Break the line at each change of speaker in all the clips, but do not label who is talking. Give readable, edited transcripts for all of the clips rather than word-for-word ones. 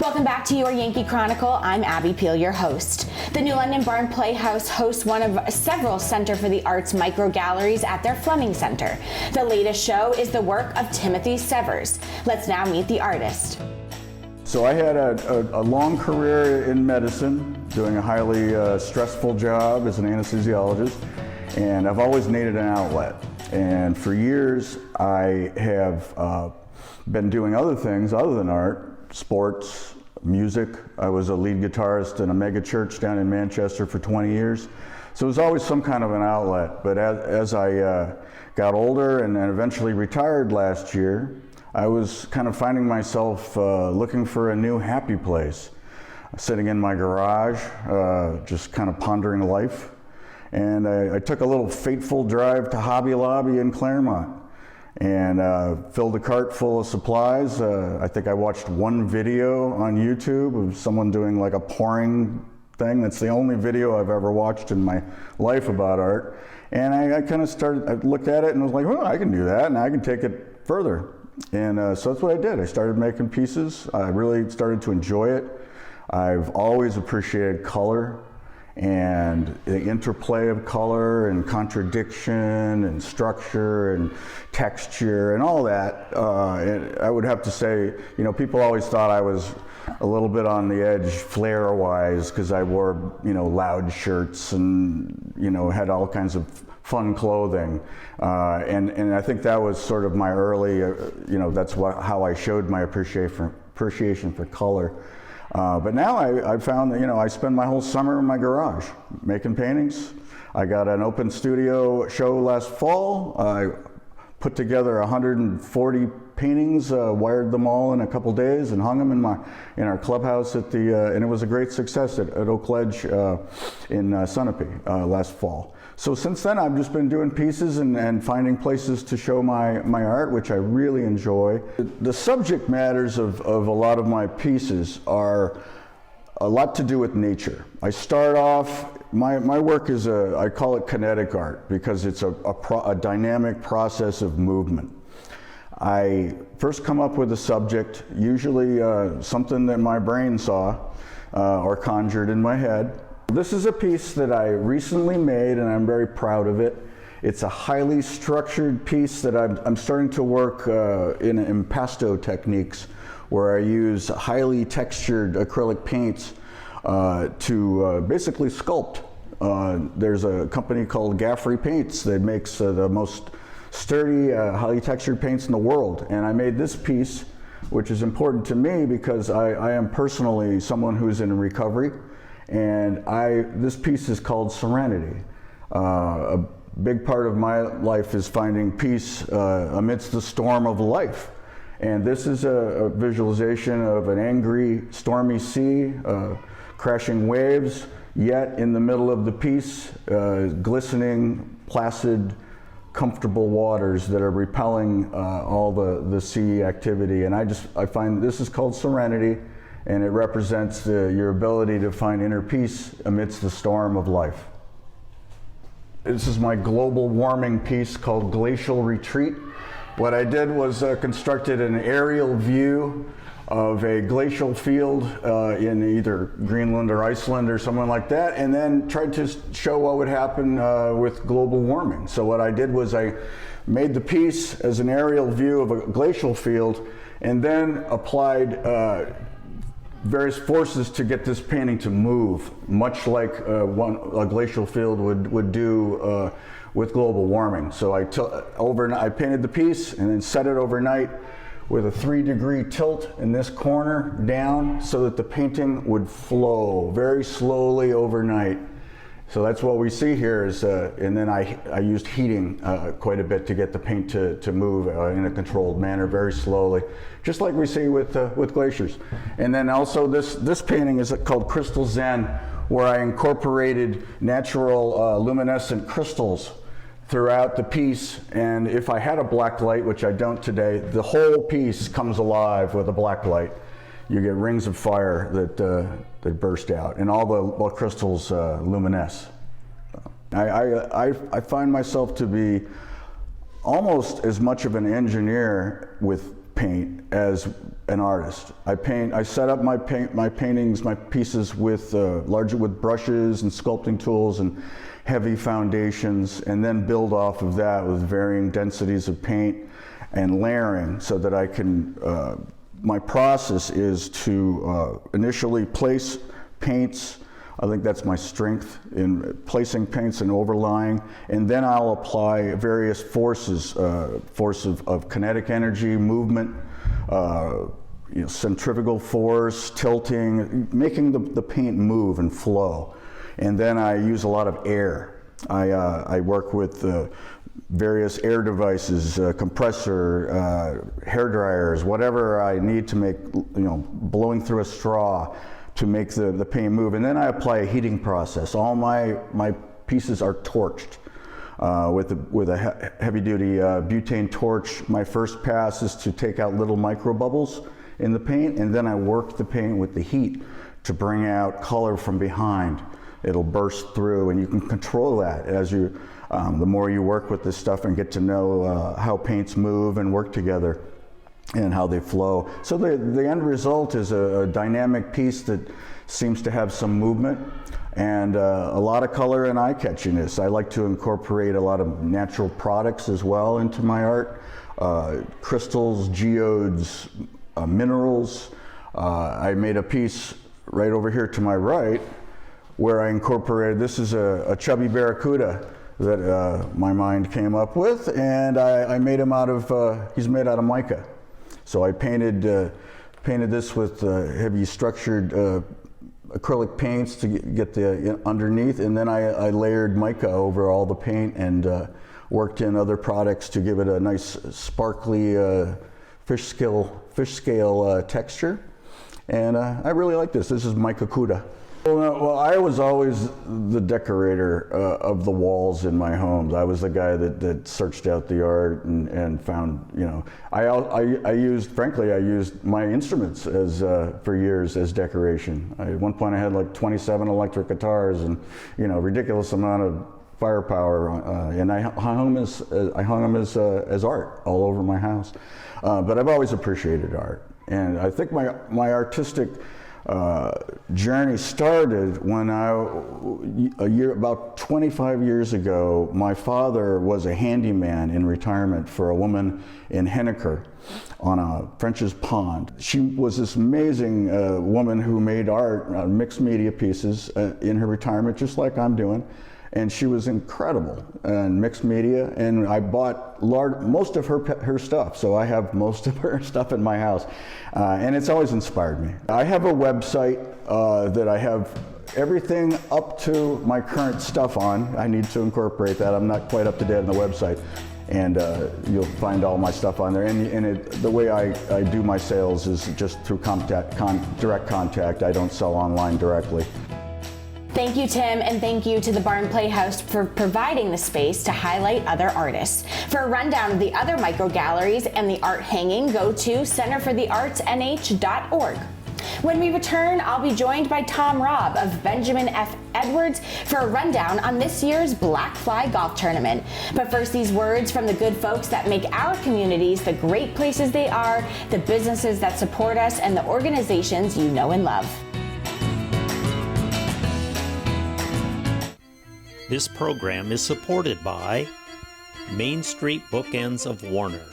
Welcome back to your Yankee Chronicle. I'm Abby Peel, your host. The New London Barn Playhouse hosts one of several Center for the Arts micro galleries at their Fleming Center. The latest show is the work of Timothy Sievers. Let's now meet the artist.
So I had a long career in medicine, doing a highly stressful job as an anesthesiologist, and I've always needed an outlet. And for years, I have been doing other things other than art. Sports, music. I was a lead guitarist in a mega church down in Manchester for 20 years. So it was always some kind of an outlet. But as I got older and then eventually retired last year, I was kind of finding myself looking for a new happy place. Sitting in my garage, just kind of pondering life. And I took a little fateful drive to Hobby Lobby in Claremont and filled a cart full of supplies. I think I watched one video on YouTube of someone doing like a pouring thing. That's the only video I've ever watched in my life about art. And I kind of started, I looked at it and was like, well, I can do that and I can take it further. And so that's what I did. I started making pieces. I really started to enjoy it. I've always appreciated color and the interplay of color and contradiction and structure and texture and all that. And I would have to say, you know, people always thought I was a little bit on the edge flair-wise because I wore, you know, loud shirts and, you know, had all kinds of fun clothing. And I think that was sort of my early, you know, that's how I showed my appreciation for color. But now I found that, you know, I spend my whole summer in my garage making paintings. I got an open studio show last fall. I put together 140 paintings, wired them all in a couple days and hung them in our clubhouse at the, and it was a great success at Oak Ledge in Sunapee last fall. So since then I've just been doing pieces and finding places to show my art, which I really enjoy. The subject matters of a lot of my pieces are a lot to do with nature. I start off, my work is I call it kinetic art because it's a dynamic process of movement. I first come up with a subject, usually something that my brain saw or conjured in my head. This is a piece that I recently made and I'm very proud of it. It's a highly structured piece that I'm starting to work in impasto techniques where I use highly textured acrylic paints to basically sculpt. There's a company called Gaffrey Paints that makes the most sturdy, highly textured paints in the world. And I made this piece, which is important to me because I am personally someone who's in recovery. And this piece is called Serenity. A big part of my life is finding peace amidst the storm of life. And this is a visualization of an angry, stormy sea, crashing waves, yet in the middle of the piece, glistening, placid, comfortable waters that are repelling all the sea activity. And I find this is called Serenity. And it represents your ability to find inner peace amidst the storm of life. This is my global warming piece called Glacial Retreat. What I did was constructed an aerial view of a glacial field in either Greenland or Iceland or somewhere like that, and then tried to show what would happen with global warming. So what I did was I made the piece as an aerial view of a glacial field and then applied various forces to get this painting to move, much like a glacial field would do with global warming. So I painted the piece and then set it overnight with a 3-degree tilt in this corner down so that the painting would flow very slowly overnight. So that's what we see here is, and then I used heating quite a bit to get the paint to move in a controlled manner very slowly, just like we see with glaciers. And then also this painting is called Crystal Zen, where I incorporated natural luminescent crystals throughout the piece. And if I had a black light, which I don't today, the whole piece comes alive with a black light. You get rings of fire that burst out, and all the crystals luminesce. I find myself to be almost as much of an engineer with paint as an artist. I set up my paintings, my pieces with largely with brushes and sculpting tools and heavy foundations, and then build off of that with varying densities of paint and layering, so that I can, my process is to initially place paints. I think that's my strength, in placing paints and overlying, and then I'll apply various forces, force of kinetic energy, movement, centrifugal force, tilting, making the paint move and flow. And then I use a lot of air. I work with various air devices, compressor, hair dryers, whatever I need to make, blowing through a straw to make the paint move. And then I apply a heating process. All my pieces are torched with a heavy-duty butane torch. My first pass is to take out little micro bubbles in the paint, and then I work the paint with the heat to bring out color from behind. It'll burst through, and you can control that as you, the more you work with this stuff and get to know how paints move and work together and how they flow. So the end result is a dynamic piece that seems to have some movement and a lot of color and eye-catchiness. I like to incorporate a lot of natural products as well into my art. Crystals, geodes, minerals. I made a piece right over here to my right where I incorporated, this is a chubby barracuda that my mind came up with, and I made him out of, he's made out of mica. So I painted this with heavy structured acrylic paints to get the underneath, and then I layered mica over all the paint and worked in other products to give it a nice sparkly fish scale texture. And I really like this. This is mica cuda. Well, I was always the decorator of the walls in my homes. I was the guy that searched out the art and found, I used my instruments as for years as decoration. At one point I had like 27 electric guitars and, ridiculous amount of firepower, and I hung them as art all over my house. But I've always appreciated art, and I think my artistic journey started when about 25 years ago, my father was a handyman in retirement for a woman in Henniker on a French's Pond. She was this amazing woman who made art, mixed media pieces in her retirement, just like I'm doing. And she was incredible in mixed media, and I bought most of her stuff, so I have most of her stuff in my house, and it's always inspired me. I have a website that I have everything up to my current stuff on. I need to incorporate that. I'm not quite up to date on the website, and you'll find all my stuff on there. And the way I do my sales is just through direct contact. I don't sell online directly.
Thank you, Tim, and thank you to the Barn Playhouse for providing the space to highlight other artists. For a rundown of the other micro galleries and the art hanging, go to centerfortheartsnh.org. When we return, I'll be joined by Tom Robb of Benjamin F. Edwards for a rundown on this year's Black Fly Golf Tournament. But first, these words from the good folks that make our communities the great places they are, the businesses that support us, and the organizations you know and love.
This program is supported by Main Street Bookends of Warner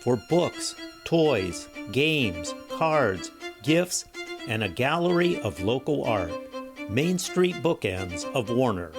for books, toys, games, cards, gifts, and a gallery of local art. Main Street Bookends of Warner.